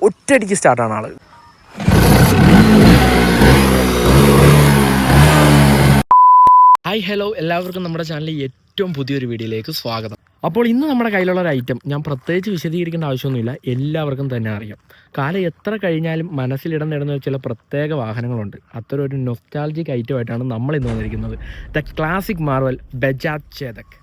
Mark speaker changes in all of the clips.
Speaker 1: ഒറ്റയടിക്ക് സ്റ്റാർട്ടാണ് ആൾ. Hi hello, എല്ലാവർക്കും നമ്മുടെ ചാനലിൽ ഏറ്റവും പുതിയൊരു വീഡിയോയിലേക്ക് സ്വാഗതം. അപ്പോൾ ഇന്ന് നമ്മുടെ കയ്യിലുള്ള ഒരു ഐറ്റം ഞാൻ പ്രത്യേകിച്ച് വിശദീകരിക്കേണ്ട ആവശ്യമൊന്നുമില്ല, എല്ലാവർക്കും തന്നെ അറിയാം. കാലം എത്ര കഴിഞ്ഞാലും മനസ്സിലിടം നേടുന്ന ചില പ്രത്യേക വാഹനങ്ങളുണ്ട്. അത്തരം ഒരു നൊസ്റ്റാൾജിക് ഐറ്റമായിട്ടാണ് നമ്മൾ ഇന്ന് വന്നിരിക്കുന്നത്. The classic Marvel Bajaj Chetak.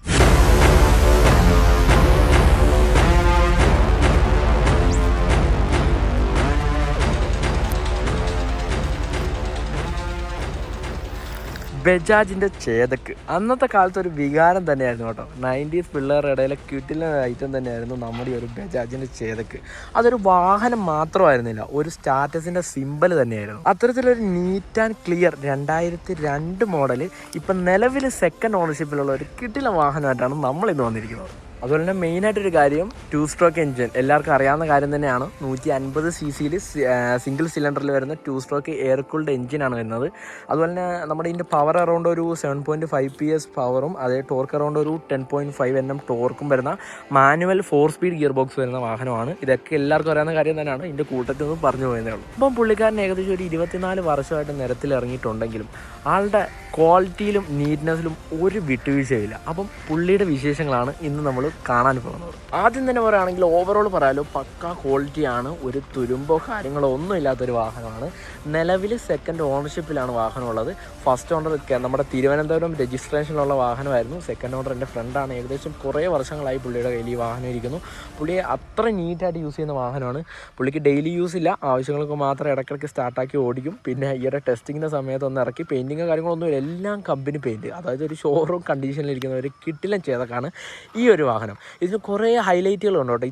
Speaker 1: ബജാജിൻ്റെ ചേതക്ക് അന്നത്തെ കാലത്ത് ഒരു വികാരം തന്നെയായിരുന്നു കേട്ടോ. 90s പിള്ളേരുടെ ഇടയിലെ കിട്ടിലെ ഐറ്റം തന്നെയായിരുന്നു നമ്മുടെ ഒരു ബജാജിൻ്റെ ചേതക്ക്. അതൊരു വാഹനം മാത്രമായിരുന്നില്ല, ഒരു സ്റ്റാറ്റസിൻ്റെ സിമ്പൽ തന്നെയായിരുന്നു. അത്തരത്തിലൊരു നീറ്റ് ആൻഡ് ക്ലിയർ 2002 മോഡൽ ഇപ്പം നിലവിൽ സെക്കൻഡ് ഓണർഷിപ്പിലുള്ള ഒരു കിട്ടിലെ വാഹനമായിട്ടാണ് നമ്മളിന്ന് വന്നിരിക്കുന്നത്. അതുപോലെ തന്നെ മെയിനായിട്ടൊരു കാര്യം, 2 സ്ട്രോക്ക് എൻജിൻ എല്ലാവർക്കും അറിയാവുന്ന കാര്യം തന്നെയാണ്. 150 cc സിംഗിൾ സിലിണ്ടറിൽ വരുന്ന 2 സ്ട്രോക്ക് എയർ കൂൾഡ് എൻജിനാണ് വരുന്നത്. അതുപോലെ തന്നെ നമ്മുടെ ഇതിൻ്റെ പവർ അറൗണ്ട് ഒരു 7.5 PS പവറും അതേ ടോർക്ക് അറൗണ്ട് ഒരു 10.5 Nm ടോർക്കും വരുന്ന മാനുവൽ 4 സ്പീഡ് ഗിയർ ബോക്സ് വരുന്ന വാഹനമാണ്. ഇതൊക്കെ എല്ലാവർക്കും അറിയാവുന്ന കാര്യം തന്നെയാണ്. ഇതിൻ്റെ കൂട്ടത്തിൽ നിന്ന് പറഞ്ഞു പോയതേ ഉള്ളൂ. ഇപ്പം പുള്ളിക്കാരൻ ഏകദേശം ഒരു 24 വർഷമായിട്ട് നിരത്തിൽ ഇറങ്ങിയിട്ടുണ്ടെങ്കിലും ആളുടെ ക്വാളിറ്റിയിലും നീറ്റ്നെസ്സിലും ഒരു വിട്ടുവീഴ്ചയില്ല. അപ്പം പുള്ളിയുടെ വിശേഷങ്ങളാണ് ഇന്ന് നമ്മൾ കാണാൻ പോകുന്നത്. ആദ്യം തന്നെ പറയുകയാണെങ്കിൽ ഓവറോൾ പറയാലോ, പക്ക ക്വാളിറ്റിയാണ്. ഒരു തുരുമ്പോ കാര്യങ്ങളോ ഒന്നും ഇല്ലാത്തൊരു വാഹനമാണ്. നിലവിൽ സെക്കൻഡ് ഓണർഷിപ്പിലാണ് വാഹനമുള്ളത്. ഫസ്റ്റ് ഓണർ നമ്മുടെ തിരുവനന്തപുരം രജിസ്ട്രേഷനിലുള്ള വാഹനമായിരുന്നു. സെക്കൻഡ് ഓണർ എൻ്റെ ഫ്രണ്ടാണ്. ഏകദേശം കുറേ വർഷങ്ങളായി പുള്ളിയുടെ കയ്യിൽ ഈ വാഹനം ഇരിക്കുന്നു. പുള്ളിയെ അത്ര നീറ്റായിട്ട് യൂസ് ചെയ്യുന്ന വാഹനമാണ്. പുള്ളിക്ക് ഡെയിലി യൂസ് ഇല്ല, ആവശ്യങ്ങൾക്ക് മാത്രം ഇടയ്ക്കിടയ്ക്ക് സ്റ്റാർട്ടാക്കി ഓടിക്കും. പിന്നെ ഈയിടെ ടെസ്റ്റിങ്ങിൻ്റെ സമയത്ത് ഒന്ന് ഇറക്കി പെയിൻറ്റിങ് കാര്യങ്ങളൊന്നും എല്ലാം കമ്പനി പെയിൻറ്റ്, അതായത് ഒരു ഷോറൂം കണ്ടീഷനിലിരിക്കുന്ന ഒരു കിട്ടിലൻ ചേതക്കാണ് ഈ ഒരു വാഹനം. ഇതിന് കുറേ ഹൈലൈറ്റുകളുണ്ട് കേട്ടോ.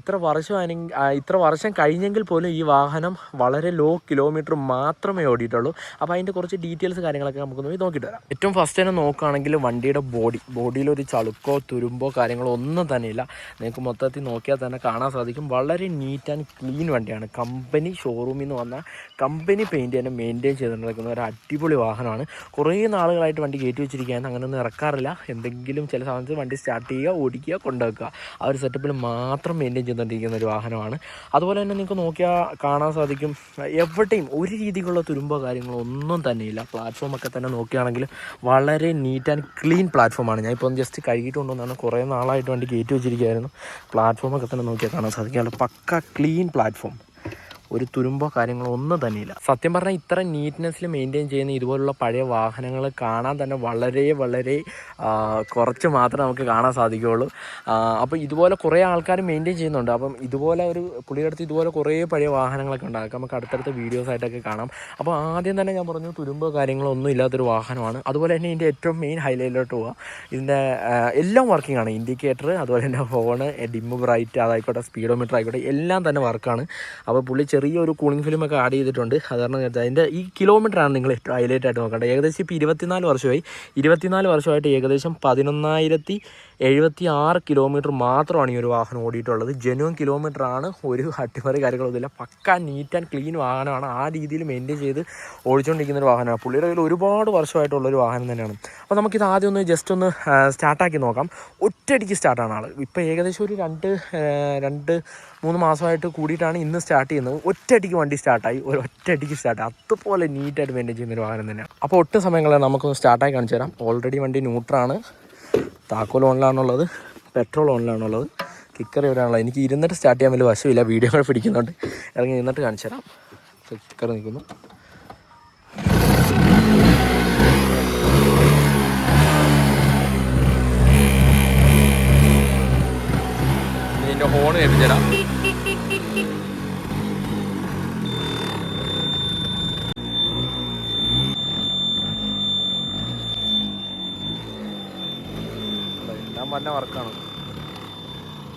Speaker 1: ഇത്ര വർഷം കഴിഞ്ഞെങ്കിൽ പോലും ഈ വാഹനം വളരെ ലോ കിലോമീറ്റർ മാത്രമേ ഓടിയിട്ടുള്ളൂ. അപ്പോൾ അതിൻ്റെ കുറച്ച് ഡീറ്റെയിൽസ് കാര്യങ്ങളൊക്കെ നമുക്കൊന്ന് നോക്കിയിട്ട് വരാം. ഏറ്റവും ഫസ്റ്റ് തന്നെ നോക്കുകയാണെങ്കിൽ വണ്ടിയുടെ ബോഡിയിലൊരു ചളുക്കോ തുരുമ്പോ കാര്യങ്ങളോ ഒന്നും തന്നെയില്ല. നിങ്ങൾക്ക് മൊത്തത്തിൽ നോക്കിയാൽ തന്നെ കാണാൻ സാധിക്കും. വളരെ നീറ്റ് ആൻഡ് ക്ലീൻ വണ്ടിയാണ്. കമ്പനി ഷോറൂമിൽ നിന്ന് വന്ന കമ്പനി പെയിൻറ്റ് തന്നെ മെയിൻറ്റെയിൻ ചെയ്തുകൊണ്ടിരിക്കുന്ന ഒരു അടിപൊളി വാഹനമാണ്. കുറേ നാളുകളായിട്ട് വണ്ടി കയറ്റി വെച്ചിരിക്കുകയാണ്, അങ്ങനെയൊന്നും ഇറക്കാറില്ല. എന്തെങ്കിലും ചില സമയത്ത് വണ്ടി സ്റ്റാർട്ട് ചെയ്യുക, ഓടിക്കുക, കൊണ്ടുവെക്കുക, ആ ഒരു സെറ്റപ്പിൽ മാത്രം മെയിൻറ്റെയിൻ ചെയ്തുകൊണ്ടിരിക്കുന്ന ഒരു വാഹനമാണ്. അതുപോലെ തന്നെ നിങ്ങൾക്ക് നോക്കിയാൽ കാണാൻ സാധിക്കും, എവിടെയും ഒരു രീതിക്കുള്ള തുരുമ്പോ കാര്യങ്ങളോ ഒന്നും തന്നെയില്ല. പ്ലാറ്റ്ഫോമൊക്കെ തന്നെ നോക്കുകയാണെങ്കിൽ വളരെ നീറ്റ് ആൻഡ് ക്ലീൻ പ്ലാറ്റ്ഫോമാണ്. ഞാൻ ഇപ്പോൾ ജസ്റ്റ് കഴുകിയിട്ട് കൊണ്ടുവന്നാണ്. കുറേ നാളായിട്ട് വണ്ടി കയറ്റി വെച്ചിരിക്കുകയായിരുന്നു. പ്ലാറ്റ്ഫോമൊക്കെ തന്നെ നോക്കിയാൽ കാണാൻ സാധിക്കും, പക്ക ക്ലീൻ പ്ലാറ്റ്ഫോം. ഒരു തുരുമ്പോ കാര്യങ്ങളോ ഒന്നും തന്നെയില്ല. സത്യം പറഞ്ഞാൽ ഇത്ര നീറ്റ്നെസ്സിൽ മെയിൻറ്റെയിൻ ചെയ്യുന്ന ഇതുപോലുള്ള പഴയ വാഹനങ്ങൾ കാണാൻ തന്നെ വളരെ വളരെ കുറച്ച് മാത്രമേ നമുക്ക് കാണാൻ സാധിക്കുകയുള്ളൂ. അപ്പോൾ ഇതുപോലെ കുറേ ആൾക്കാർ മെയിൻറ്റെയിൻ ചെയ്യുന്നുണ്ട്. അപ്പം ഇതുപോലെ ഒരു പുള്ളിയുടെ അടുത്ത് ഇതുപോലെ കുറേ പഴയ വാഹനങ്ങളൊക്കെ ഉണ്ടാകും. നമുക്ക് അടുത്തടുത്ത വീഡിയോസായിട്ടൊക്കെ കാണാം. അപ്പോൾ ആദ്യം തന്നെ ഞാൻ പറഞ്ഞു, തുരുമ്പോ കാര്യങ്ങളോ ഒന്നും ഇല്ലാത്തൊരു വാഹനമാണ്. അതുപോലെ തന്നെ ഇതിൻ്റെ ഏറ്റവും മെയിൻ ഹൈലൈറ്റിലോട്ട് പോവാം. ഇതിൻ്റെ എല്ലാം വർക്കിംഗ് ആണ്. ഇൻഡിക്കേറ്റർ, അതുപോലെ തന്നെ ഹോണ്, ഡിമ്മ് ബ്രൈറ്റ് അതായിക്കോട്ടെ, സ്പീഡോമീറ്റർ ആയിക്കോട്ടെ, എല്ലാം തന്നെ വർക്കാണ്. അപ്പോൾ പുള്ളി ചെറിയൊരു കൂളിംഗ് ഫിലിമൊക്കെ ആഡ് ചെയ്തിട്ടുണ്ട്. സാധാരണ അതിൻ്റെ ഈ കിലോമീറ്ററാണ് നിങ്ങൾ ഏറ്റവും ഹൈലൈറ്റ് ആയിട്ട് നോക്കേണ്ടത്. ഏകദേശം ഇപ്പോൾ 24 വർഷമായിട്ട് ഏകദേശം 11,076 കിലോമീറ്റർ മാത്രമാണ് ഈ ഒരു വാഹനം ഓടിയിട്ടുള്ളത്. ജെന്യൂൻ കിലോമീറ്ററാണ്. ഒരു അട്ടിമറി കാര്യങ്ങളൊന്നുമില്ല. പക്ക നീറ്റ് ആൻഡ് ക്ലീൻ വാഹനമാണ്. ആ രീതിയിൽ മെയിൻറ്റെയിൻ ചെയ്ത് ഓടിച്ചുകൊണ്ടിരിക്കുന്ന ഒരു വാഹനമാണ്. പുള്ളിയുടെ കയ്യിൽ ഒരുപാട് വർഷമായിട്ടുള്ളൊരു വാഹനം തന്നെയാണ്. അപ്പോൾ നമുക്കിത് ആദ്യം ഒന്ന് ജസ്റ്റ് ഒന്ന് സ്റ്റാർട്ടാക്കി നോക്കാം. ഒറ്റയടിക്ക് സ്റ്റാർട്ടാണ് ആൾ. ഇപ്പോൾ ഏകദേശം ഒരു 2-3 മാസമായിട്ട് കൂടിയിട്ടാണ് ഇന്ന് സ്റ്റാർട്ട് ചെയ്യുന്നത്. ഒറ്റയടിക്ക് വണ്ടി സ്റ്റാർട്ടായി, ഒറ്റയടിക്ക് സ്റ്റാർട്ടായി. അതുപോലെ നീറ്റായിട്ട് മെയിൻറ്റെയിൻ ചെയ്യുന്നൊരു വാഹനം തന്നെയാണ്. അപ്പോൾ ഒട്ടും സമയങ്ങളെ നമുക്കൊന്ന് സ്റ്റാർട്ടായി കാണിച്ചു തരാം. ഓൾറെഡി വണ്ടി ന്യൂട്രാണ്. താക്കോൽ ഓണിലാണുള്ളത്, പെട്രോൾ ഓണിലാണുള്ളത്, കിക്കർ ഇവിടെയാണുള്ളത്. എനിക്ക് ഇരുന്നിട്ട് സ്റ്റാർട്ട് ചെയ്യാൻ വലിയ വശമില്ല, വീഡിയോ കൂടെ പിടിക്കുന്നുണ്ട്. ഇറങ്ങി നിന്നിട്ട് കാണിച്ചു തരാം. കിക്കർ നിൽക്കുന്നു. ഇതിൻ്റെ ഹോണ് കേൾപ്പിച്ചു തരാം. എല്ലാം പറഞ്ഞ വർക്കാണ്.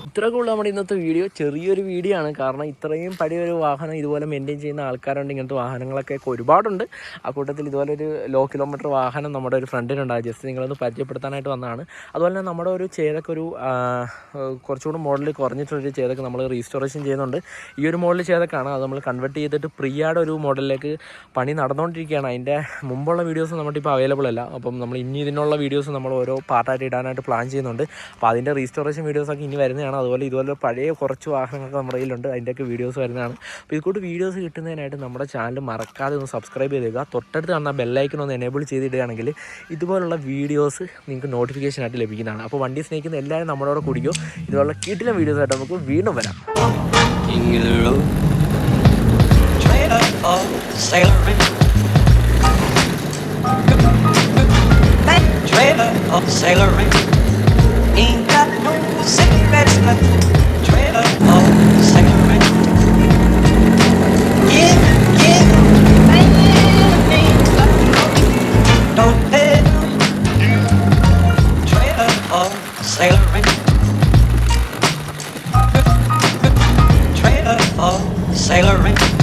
Speaker 1: ഇത്രയൊക്കെ ഉള്ളൂ നമ്മുടെ ഇന്നത്തെ വീഡിയോ. ചെറിയൊരു വീഡിയോ ആണ്, കാരണം ഇത്രയും പഴയൊരു വാഹനം ഇതുപോലെ മെയിൻറ്റെയിൻ ചെയ്യുന്ന ആൾക്കാരുണ്ട്. ഇങ്ങനത്തെ വാഹനങ്ങളൊക്കെ ഒരുപാടുണ്ട്. ആ കൂട്ടത്തിൽ ഇതുപോലെ ഒരു ലോ കിലോമീറ്റർ വാഹനം നമ്മുടെ ഒരു ഫ്രണ്ടിനുണ്ടായി. ജസ്റ്റ് നിങ്ങളൊന്ന് പരിചയപ്പെടുത്താനായിട്ട് വന്നതാണ്. അതുപോലെ തന്നെ നമ്മുടെ ഒരു ചേതക്ക് ഒരു കുറച്ചുകൂടി മോഡൽ കുറഞ്ഞിട്ടുള്ളൊരു ചേതക്ക് നമ്മൾ റീസ്റ്റോറേഷൻ ചെയ്യുന്നുണ്ട്. ഈ ഒരു മോഡൽ ചേതക്കാണ്. അത് നമ്മൾ കൺവെർട്ട് ചെയ്തിട്ട് പ്രിയയുടെ ഒരു മോഡലിലേക്ക് പണി നടന്നുകൊണ്ടിരിക്കുകയാണ്. അതിൻ്റെ മുമ്പുള്ള വീഡിയോസ് നമ്മുടെ ഇപ്പോൾ അവൈലബിൾ അല്ല. അപ്പം നമ്മൾ ഇനി ഇതിനുള്ള വീഡിയോസ് നമ്മൾ ഓരോ പാർട്ടായിട്ട് ഇടാനായിട്ട് പ്ലാൻ ചെയ്യുന്നുണ്ട്. അപ്പോൾ അതിൻ്റെ റീസ്റ്റോറേഷൻ വീഡിയോസൊക്കെ ഇനി വരുന്നതാണ്. അതുപോലെ ഇതുപോലെ പഴയ കുറച്ച് വാഹനങ്ങളൊക്കെ നമ്മുടെ കയ്യിലുണ്ട്, അതിൻ്റെയൊക്കെ വീഡിയോസ് വരുന്നതാണ്. അപ്പോൾ ഇതുകൂട്ട് വീഡിയോസ് കിട്ടുന്നതിനായിട്ട് നമ്മുടെ ചാനൽ മറക്കാതെ ഒന്ന് സബ്സ്ക്രൈബ് ചെയ്തേക്കുക. തൊട്ടടുത്ത് കാണുന്ന ബെല്ലൈക്കൺ ഒന്ന് എനേബിൾ ചെയ്തിടുകയാണെങ്കിൽ ഇതുപോലുള്ള വീഡിയോസ് നിങ്ങൾക്ക് നോട്ടിഫിക്കേഷനായിട്ട് ലഭിക്കുന്നതാണ്. അപ്പോൾ വണ്ടി സ്നേഹിക്കുന്ന എല്ലാവരും നമ്മളോട് കൂടിക്കോ. ഇതുപോലുള്ള കിടിലൻ വീഡിയോസായിട്ട് നമുക്ക് വീണ്ടും വരാം. Ain't got no cigarettes left. Trailer of cigarette. Yeah, yeah. Don't let trailer of cigarette. Trailer of cigarette.